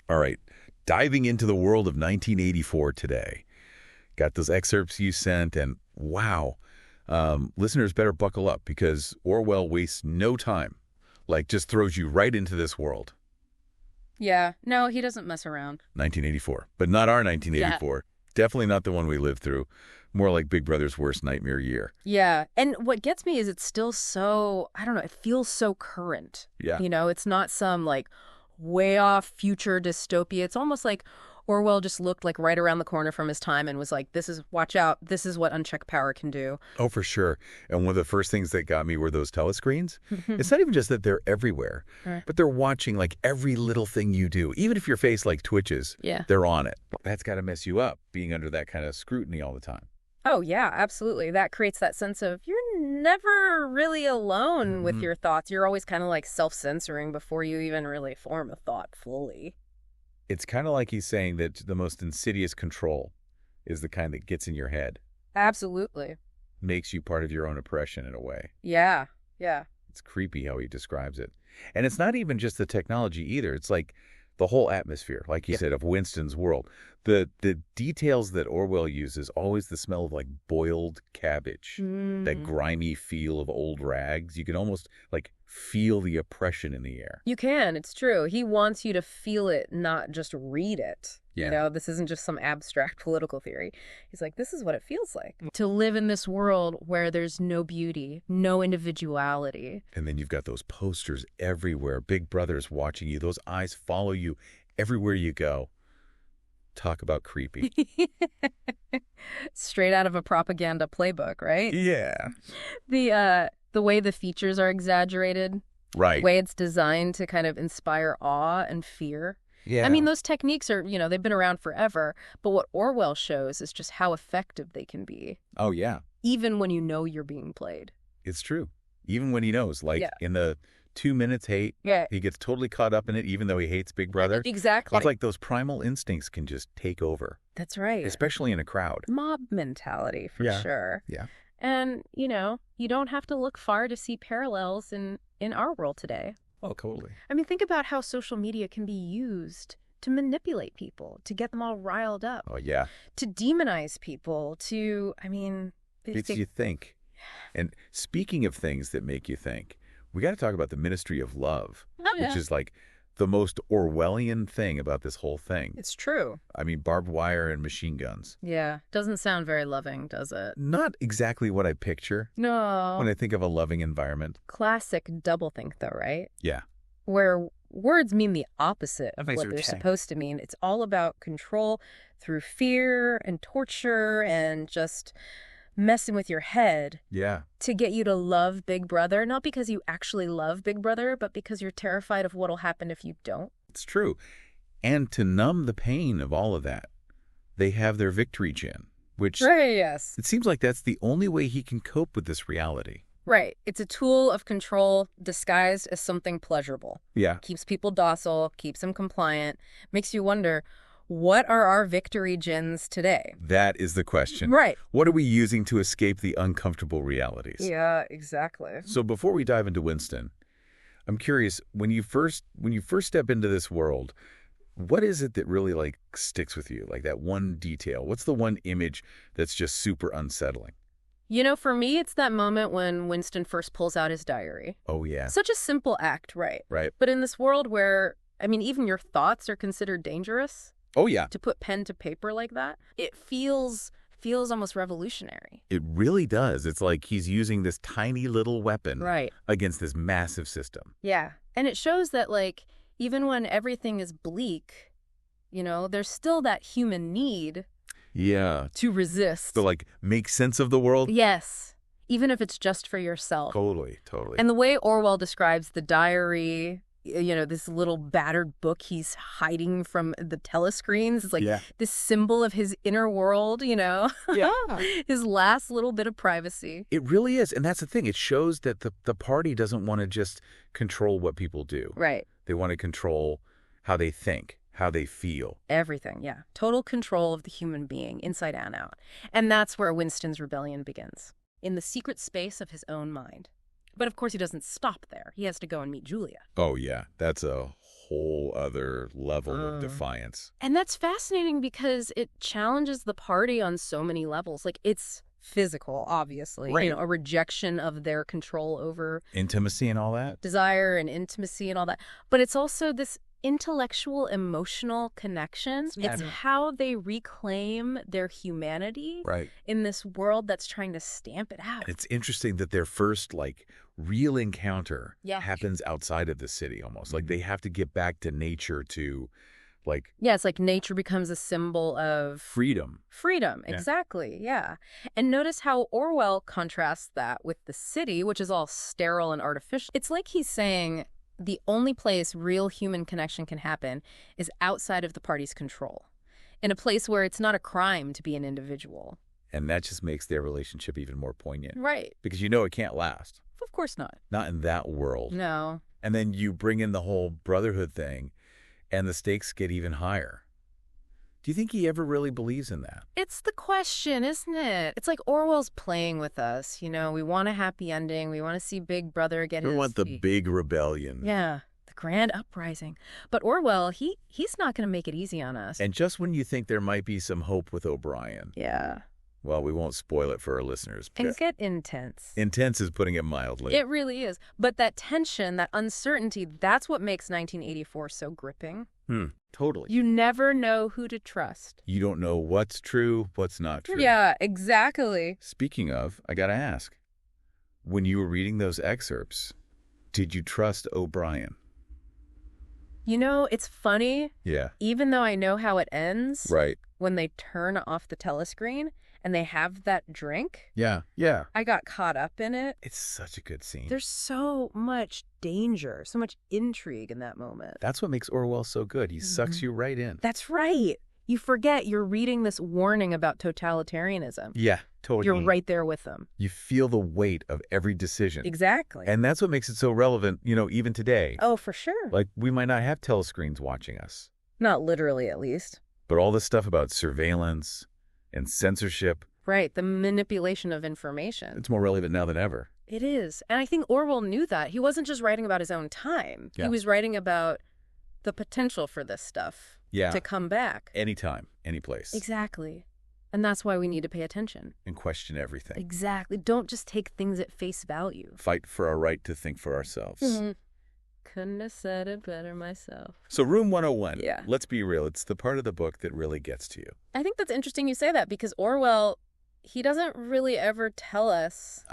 All right, diving into the world of 1984 today. Got those excerpts you sent, and wow, listeners better buckle up because Orwell wastes no time. Like, just throws you right into this world. Yeah, no, he doesn't mess around. 1984, but not our 1984. Yeah. Definitely not the one we lived through. More like Big Brother's worst nightmare year. Yeah, and what gets me is it's still so, I don't know, it feels so current. Yeah. You know, it's not some, like, way off future dystopia. It's almost like Orwell just looked, like, right around the corner from his time and was like, watch out, this is what unchecked power can do. Oh, for sure. And one of the first things that got me were those telescreens. It's not even just that they're everywhere, but they're watching, like, every little thing you do. Even if your face, like, twitches, they're on it. That's got to mess you up, being under that kind of scrutiny all the time. Oh, yeah, absolutely. That creates that sense of you're never really alone with your thoughts. You're always kind of like self-censoring before you even really form a thought fully. It's kind of like he's saying that the most insidious control is the kind that gets in your head. Absolutely. Makes you part of your own oppression in a way. Yeah, yeah. It's creepy how he describes it. And it's not even just the technology either. It's like the whole atmosphere, like you said, of Winston's world. The details that Orwell uses, always the smell of like boiled cabbage, that grimy feel of old rags. You can almost like feel the oppression in the air. You can, it's true. He wants you to feel it, not just read it. Yeah. You know, this isn't just some abstract political theory. He's like, this is what it feels like to live in this world where there's no beauty, no individuality. And then you've got those posters everywhere. Big Brother's watching you. Those eyes follow you everywhere you go. Talk about creepy. Straight out of a propaganda playbook, right? Yeah. The way the features are exaggerated. Right. The way it's designed to kind of inspire awe and fear. Yeah. I mean, those techniques are, you know, they've been around forever. But what Orwell shows is just how effective they can be. Oh, yeah. Even when you know you're being played. It's true. Even when he knows. Like in the 2 minutes hate, he gets totally caught up in it, even though he hates Big Brother. Exactly. It's like those primal instincts can just take over. That's right. Especially in a crowd. Mob mentality, for sure. Yeah. And, you know, you don't have to look far to see parallels in our world today. Oh, totally. I mean, think about how social media can be used to manipulate people, to get them all riled up. Oh, yeah. To demonize people, to, I mean... Makes you think. And speaking of things that make you think, we got to talk about the Ministry of Love, which is like the most Orwellian thing about this whole thing. It's true. I mean, barbed wire and machine guns. Yeah. Doesn't sound very loving, does it? Not exactly what I picture. No. When I think of a loving environment. Classic doublethink, though, right? Yeah. Where words mean the opposite of what they're supposed to mean. It's all about control through fear and torture and just messing with your head to get you to love Big Brother, not because you actually love Big Brother, but because you're terrified of what'll happen if you don't. It's true. And to numb the pain of all of that, they have their victory gin, which it seems like that's the only way he can cope with this reality. Right. It's a tool of control disguised as something pleasurable. Yeah. Keeps people docile, keeps them compliant, makes you wonder, what are our victory gins today? That is the question. Right. What are we using to escape the uncomfortable realities? Yeah, exactly. So before we dive into Winston, I'm curious, when you first step into this world, what is it that really like sticks with you? Like that one detail? What's the one image that's just super unsettling? You know, for me, it's that moment when Winston first pulls out his diary. Oh, yeah. Such a simple act, right? Right. But in this world where, I mean, even your thoughts are considered dangerous. Oh, yeah. To put pen to paper like that, it feels almost revolutionary. It really does. It's like he's using this tiny little weapon against this massive system. Yeah. And it shows that, like, even when everything is bleak, you know, there's still that human need to resist. To, like, make sense of the world? Yes. Even if it's just for yourself. Totally, totally. And the way Orwell describes the diary, you know, this little battered book he's hiding from the telescreens. It's like this symbol of his inner world, you know? Yeah. His last little bit of privacy. It really is. And that's the thing. It shows that the party doesn't want to just control what people do. Right. They want to control how they think, how they feel. Everything, yeah. Total control of the human being, inside and out. And that's where Winston's rebellion begins. In the secret space of his own mind. But of course he doesn't stop there. He has to go and meet Julia. Oh, yeah. That's a whole other level of defiance. And that's fascinating because it challenges the party on so many levels. Like, it's physical, obviously. Right. A rejection of their control over intimacy and all that. Desire and intimacy and all that. But it's also this intellectual, emotional connection. It's how they reclaim their humanity in this world that's trying to stamp it out. And it's interesting that their first, real encounter happens outside of the city almost. Like, they have to get back to nature to, it's like nature becomes a symbol of... freedom. Freedom, exactly, yeah. And notice how Orwell contrasts that with the city, which is all sterile and artificial. It's like he's saying... the only place real human connection can happen is outside of the party's control, in a place where it's not a crime to be an individual. And that just makes their relationship even more poignant. Right. Because it can't last. Of course not. Not in that world. No. And then you bring in the whole brotherhood thing, and the stakes get even higher. Do you think he ever really believes in that? It's the question, isn't it? It's like Orwell's playing with us. We want a happy ending. We want to see Big Brother get his... We want the big rebellion. Yeah, the grand uprising. But Orwell, he's not going to make it easy on us. And just when you think there might be some hope with O'Brien. Yeah. Well, we won't spoil it for our listeners. And get intense. Intense is putting it mildly. It really is. But that tension, that uncertainty, that's what makes 1984 so gripping. Totally. You never know who to trust. You don't know what's true, what's not true. Yeah, exactly. Speaking of, I gotta ask, when you were reading those excerpts, did you trust O'Brien? It's funny. Yeah. Even though I know how it ends. Right. When they turn off the telescreen and they have that drink. Yeah, yeah. I got caught up in it. It's such a good scene. There's so much danger, so much intrigue in that moment. That's what makes Orwell so good. He sucks you right in. That's right. You forget you're reading this warning about totalitarianism. Yeah, totally. You're right there with them. You feel the weight of every decision. Exactly. And that's what makes it so relevant, even today. Oh, for sure. Like, we might not have telescreens watching us. Not literally, at least. But all this stuff about surveillance and censorship. Right, the manipulation of information. It's more relevant now than ever. It is. And I think Orwell knew that. He wasn't just writing about his own time. Yeah. He was writing about the potential for this stuff to come back. Anytime, any place. Exactly. And that's why we need to pay attention. And question everything. Exactly. Don't just take things at face value. Fight for our right to think for ourselves. Mm-hmm. Couldn't have said it better myself. So Room 101, yeah. Let's be real. It's the part of the book that really gets to you. I think that's interesting you say that because Orwell, he doesn't really ever tell us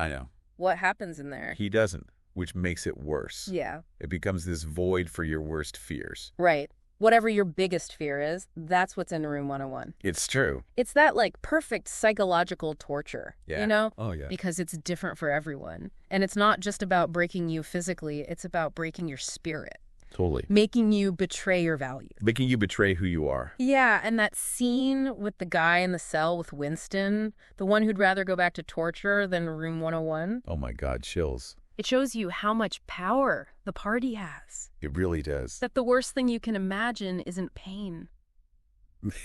what happens in there. He doesn't, which makes it worse. Yeah. It becomes this void for your worst fears. Right. Whatever your biggest fear is, that's what's in Room 101. It's true. It's that perfect psychological torture, Oh, yeah. Because it's different for everyone. And it's not just about breaking you physically, it's about breaking your spirit. Totally. Making you betray your values. Making you betray who you are. Yeah, and that scene with the guy in the cell with Winston, the one who'd rather go back to torture than Room 101. Oh my God, chills. It shows you how much power the party has. It really does. That the worst thing you can imagine isn't pain.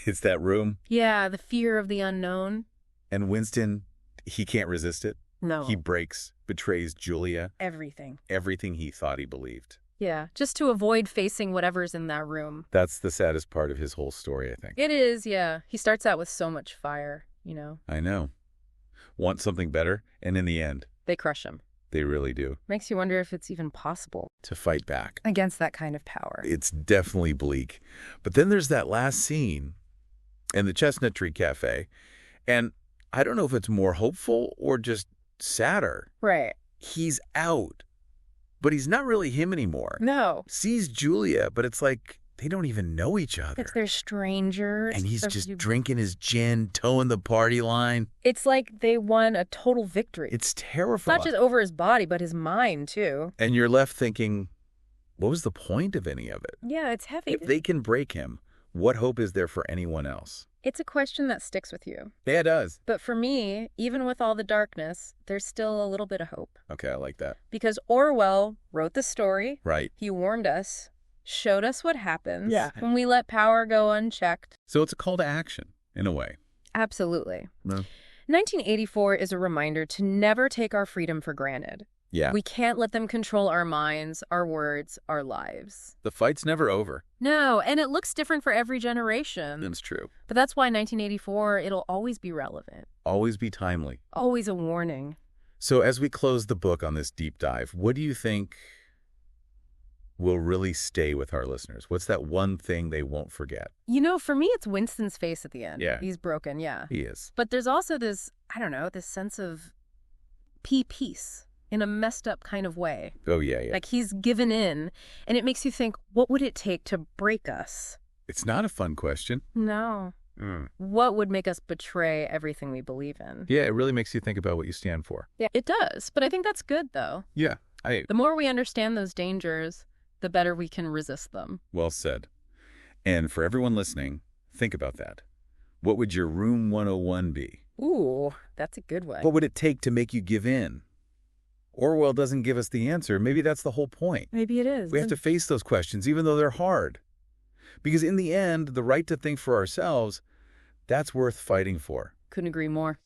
It's that room? Yeah, the fear of the unknown. And Winston, he can't resist it. No. He breaks, betrays Julia. Everything. Everything he thought he believed. Yeah, just to avoid facing whatever's in that room. That's the saddest part of his whole story, I think. It is, yeah. He starts out with so much fire, I know. Want something better, and in the end... they crush him. They really do. Makes you wonder if it's even possible. To fight back. Against that kind of power. It's definitely bleak. But then there's that last scene in the Chestnut Tree Cafe, and I don't know if it's more hopeful or just sadder. Right. He's out, but he's not really him anymore. No. Sees Julia, but it's like they don't even know each other. They're strangers. And he's just drinking his gin, towing the party line. It's like they won a total victory. It's terrifying. Not just over his body, but his mind, too. And you're left thinking, what was the point of any of it? Yeah, it's heavy. If they can break him, what hope is there for anyone else? It's a question that sticks with you. Yeah, it does. But for me, even with all the darkness, there's still a little bit of hope. Okay, I like that. Because Orwell wrote the story. Right. He warned us. Showed us what happens when we let power go unchecked. So it's a call to action, in a way. Absolutely. No. 1984 is a reminder to never take our freedom for granted. Yeah. We can't let them control our minds, our words, our lives. The fight's never over. No, and it looks different for every generation. That's true. But that's why 1984, it'll always be relevant. Always be timely. Always a warning. So as we close the book on this deep dive, what do you think will really stay with our listeners? What's that one thing they won't forget? You know, for me, it's Winston's face at the end. Yeah. He's broken, yeah. He is. But there's also this, I don't know, this sense of peace in a messed up kind of way. Oh, yeah, yeah. Like he's given in, and it makes you think, what would it take to break us? It's not a fun question. No. What would make us betray everything we believe in? Yeah, it really makes you think about what you stand for. Yeah, it does. But I think that's good, though. Yeah. The more we understand those dangers, the better we can resist them. Well said. And for everyone listening, think about that. What would your Room 101 be? Ooh, that's a good one. What would it take to make you give in? Orwell doesn't give us the answer. Maybe that's the whole point. Maybe it is. We have to face those questions, even though they're hard. Because in the end, the right to think for ourselves, that's worth fighting for. Couldn't agree more.